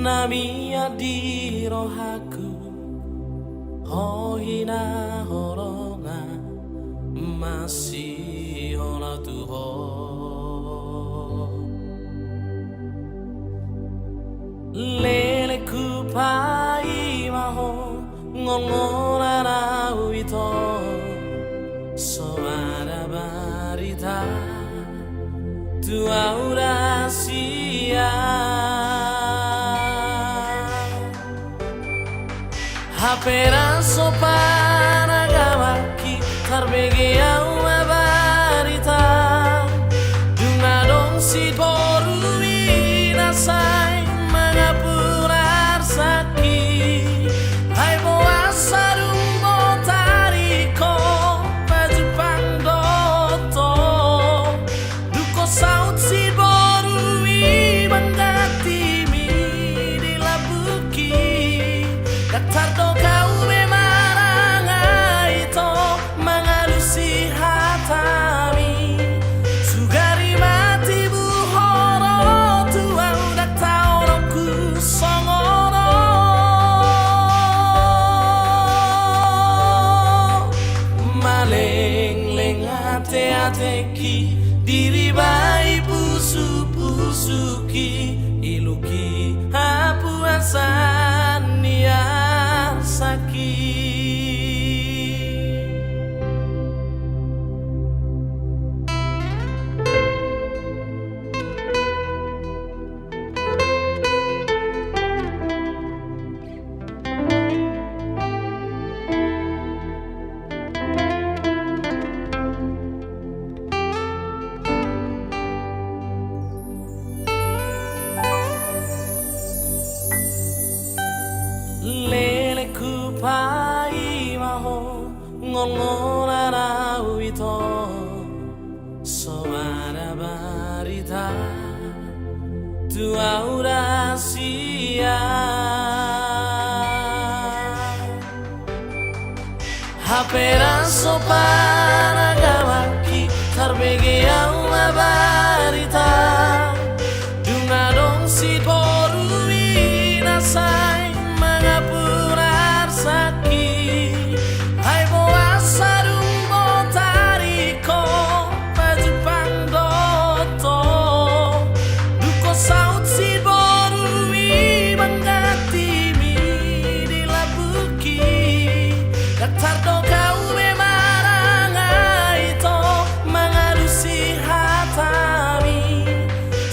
Namia di rohaku Hohina horonga Masih hola tuho Lele ku pai maho Ngolora na uito Soara barita Tu aura sia Hapera sopana gawaki Tarbege au barita Dunga dong si boru inasai Mengapurar saki Hai boa sarung botariko Pajupang doto Duko saut si boru ibangati mi di labuki Daktar do kau memarang itu mengalusi hatami Sugari mati buhoro tuau daktaoroku songoro Maleng-leng ate-ateki diri bayi pusu-pusuki Iluki hapuasan niar sakit Lele ku pai maho ngolora na uito Soara barita Tu aura sia Hapera sopana gawaki Tarbege au barita Dunga dong si boru inasai Mengapurar saki Hai boa sarung botariko Pajupang doto Duko saut si boru ibangati mi di labuki Daktar do kau memarang itu mengalusi hatami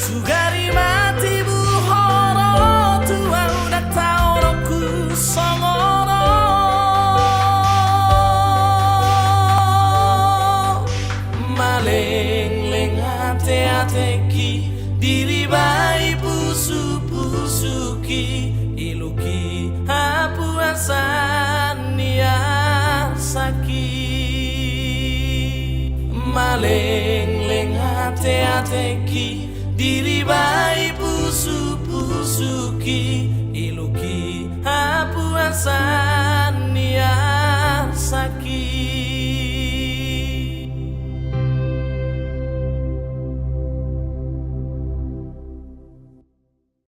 Sugari mati buhoro tuau daktaoroku songoro Maleng-leng ate-ateki diri bayi pusu-pusuki Iluki hapuasan niar sakit Maleng-leng ate-ateki diri bayi pusu-pusuki Iluki hapuasan